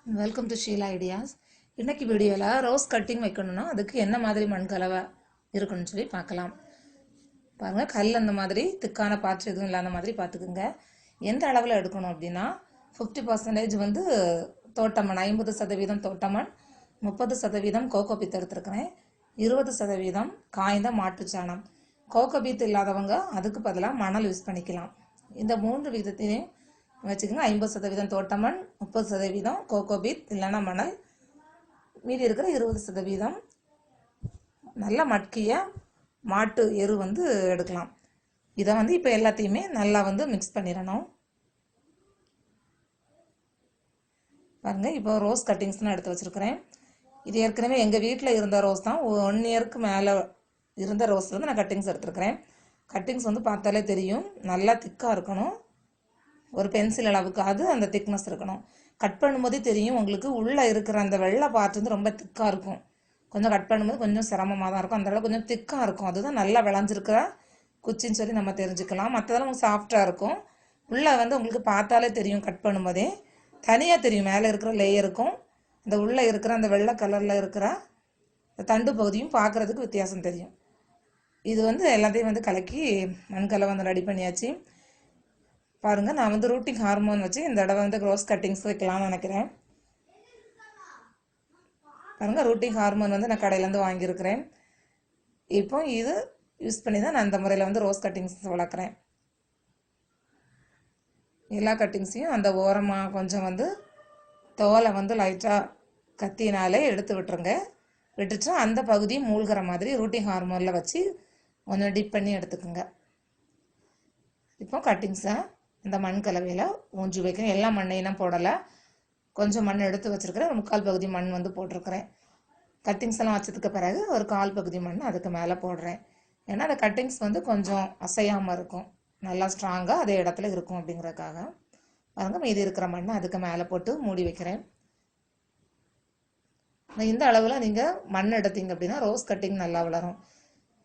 Welcome to Sheila ideas. இன்னைக்கு வீடியோவில் rose cutting வைக்கணும்னா அதுக்கு என்ன மாதிரி மண் கலவை இருக்குன்னு சொல்லி பார்க்கலாம். பாருங்கள், கல் அந்த மாதிரி திக்கான பாற்று எதுவும் இல்லாத மாதிரி பார்த்துக்குங்க. எந்த அளவில் எடுக்கணும் அப்படின்னா 50% வந்து தோட்டமண், 50% தோட்டமண், 30% கோகோபீத் எடுத்துருக்கிறேன், 20% காய்ந்த மாட்டுச்சாணம். கோகோபீத் இல்லாதவங்க அதுக்கு பதிலாக மணல் யூஸ் பண்ணிக்கலாம். இந்த 3 விதத்தையும் வச்சுக்கோங்க. 50% தோட்டமண், 30% கோகோபீத் இல்லைன்னா மணல், மீதி இருக்கிற 20% நல்ல மட்கிய மாட்டு எரு வந்து எடுக்கலாம். இதை வந்து இப்போ எல்லாத்தையுமே நல்லா வந்து மிக்ஸ் பண்ணிடணும். பாருங்கள், இப்போ ரோஸ் கட்டிங்ஸ்லாம் எடுத்து வச்சுருக்கிறேன். இது ஏற்கனவே எங்கள் வீட்டில் இருந்த ரோஸ் தான். 1 இயருக்கு மேலே இருந்த ரோஸ் வந்து நான் கட்டிங்ஸ் எடுத்துருக்கிறேன். கட்டிங்ஸ் வந்து பார்த்தாலே தெரியும், நல்லா திக்காக இருக்கணும். ஒரு பென்சில் அளவுக்கு அது அந்த திக்னஸ் இருக்கணும். கட் பண்ணும்போதே தெரியும் உங்களுக்கு, உள்ளே இருக்கிற அந்த வெள்ளை பார்ட் வந்து ரொம்ப திக்காக இருக்கும். கொஞ்சம் கட் பண்ணும்போது கொஞ்சம் சிரமமாக தான் இருக்கும். அந்த அளவு கொஞ்சம் திக்காக இருக்கும். அதுதான் நல்லா விளைஞ்சிருக்கிற குச்சின்னு சொல்லி நம்ம தெரிஞ்சுக்கலாம். மற்றதெல்லாம் உங்களுக்கு சாஃப்டாக இருக்கும். உள்ளே வந்து உங்களுக்கு பார்த்தாலே தெரியும், கட் பண்ணும்போதே தனியாக தெரியும். மேலே இருக்கிற லேயருக்கும் அந்த உள்ளே இருக்கிற அந்த வெள்ளை கலரில் இருக்கிற தண்டு பகுதியும் பார்க்குறதுக்கு வித்தியாசம் தெரியும். இது வந்து எல்லாத்தையும் வந்து கலக்கி மண்கலை வந்து ரெடி பண்ணியாச்சு. பாருங்கள், நான் வந்து ரூட்டிங் ஹார்மோன் வச்சு இந்த தடவை வந்து ரோஸ் கட்டிங்ஸ் வைக்கலாம்னு நினைக்கிறேன். பாருங்கள், ரூட்டிங் ஹார்மோன் வந்து நான் கடையிலேருந்து வாங்கியிருக்கிறேன். இப்போ இது யூஸ் பண்ணி தான் நான் இந்த முறையில் வந்து ரோஸ் கட்டிங்ஸ் வளர்க்குறேன். எல்லா கட்டிங்ஸையும் அந்த ஓரமாக கொஞ்சம் வந்து தோலை வந்து லைட்டாக கத்தினாலே எடுத்து விட்டுருங்க. விட்டுட்டு அந்த பகுதியை மூழ்கிற மாதிரி ரூட்டிங் ஹார்மோனில் வச்சு கொஞ்சம் டிப் பண்ணி எடுத்துக்கோங்க. இப்போ கட்டிங்ஸை இந்த மண் கலவையில் ஊஞ்சி வைக்கிறேன். எல்லா மண்ணையும் நான் போடலை, கொஞ்சம் மண் எடுத்து வச்சுருக்கிறேன். 3/4 பகுதி மண் வந்து போட்டிருக்கிறேன். கட்டிங்ஸ் எல்லாம் வச்சதுக்கு பிறகு ஒரு 1/4 பகுதி மண் அதுக்கு மேலே போடுறேன். ஏன்னா அந்த கட்டிங்ஸ் வந்து கொஞ்சம் அசையாமல் இருக்கும், நல்லா ஸ்ட்ராங்காக அதே இடத்துல இருக்கும் அப்படிங்கிறதுக்காக. பாருங்க, மீதி இருக்கிற மண்ணை அதுக்கு மேலே போட்டு மூடி வைக்கிறேன். இந்த அளவில் நீங்கள் மண் எடுத்தீங்க அப்படின்னா ரோஸ் கட்டிங் நல்லா வளரும்.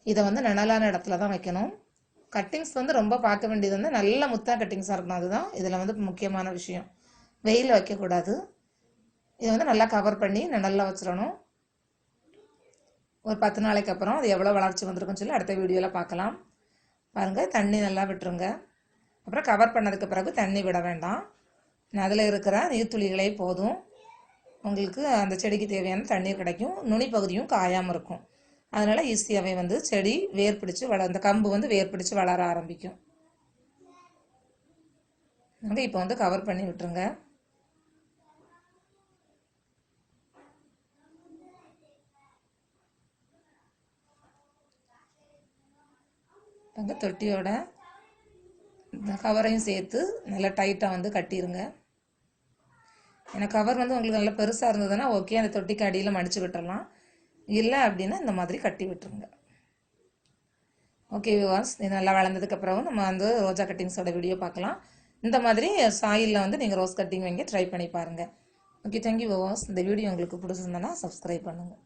இதை வந்து நிழலான இடத்துல தான் வைக்கணும். கட்டிங்ஸ் வந்து ரொம்ப பார்க்க வேண்டியது வந்து நல்ல முத்தா கட்டிங்ஸாக இருக்கணும். அதுதான் இதில் வந்து முக்கியமான விஷயம். வெயிலில் வைக்கக்கூடாது. இதை வந்து நல்லா கவர் பண்ணி நிழலில் வச்சிடணும். ஒரு 10 நாளைக்கு அப்புறம் அது எவ்வளோ வளர்ச்சி வந்திருக்குன்னு சொல்லி அடுத்த வீடியோவில் பார்க்கலாம். பாருங்கள், தண்ணி நல்லா விட்டுருங்க. அப்புறம் கவர் பண்ணதுக்கு பிறகு தண்ணி விட வேண்டாம். அதில் இருக்கிற நீர்த்துளிகளே போதும். உங்களுக்கு அந்த செடிக்கு தேவையான தண்ணீர் கிடைக்கும். நுனி பகுதியும் காயாமல் இருக்கும். அதனால் ஈஸியாகவே வந்து செடி வேர் பிடிச்சி அந்த கம்பு வந்து வேர் பிடிச்சி வளர ஆரம்பிக்கும். இப்போ வந்து கவர் பண்ணி விட்டுருங்க. அங்கே தொட்டியோட இந்த கவரையும் சேர்த்து நல்லா டைட்டாக வந்து கட்டிடுங்க. ஏன்னா கவர் வந்து உங்களுக்கு நல்லா பெருசாக இருந்ததுன்னா ஓகே, அந்த தொட்டிக்கு அடியில் மடித்து விட்டுடலாம். இல்லை அப்படின்னா இந்த மாதிரி கட்டி விட்டுருங்க. ஓகே வியூவர்ஸ், இது நல்லா வளர்ந்ததுக்கப்புறம் நம்ம வந்து ரோஜா கட்டிங்ஸோட வீடியோ பார்க்கலாம். இந்த மாதிரி சாயிலில் வந்து நீங்கள் ரோஸ் கட்டிங் வாங்கி ட்ரை பண்ணி பாருங்கள். Okay, thank you viewers. இந்த வீடியோ உங்களுக்கு பிடிச்சிருந்தனா சப்ஸ்கிரைப் பண்ணுங்கள்.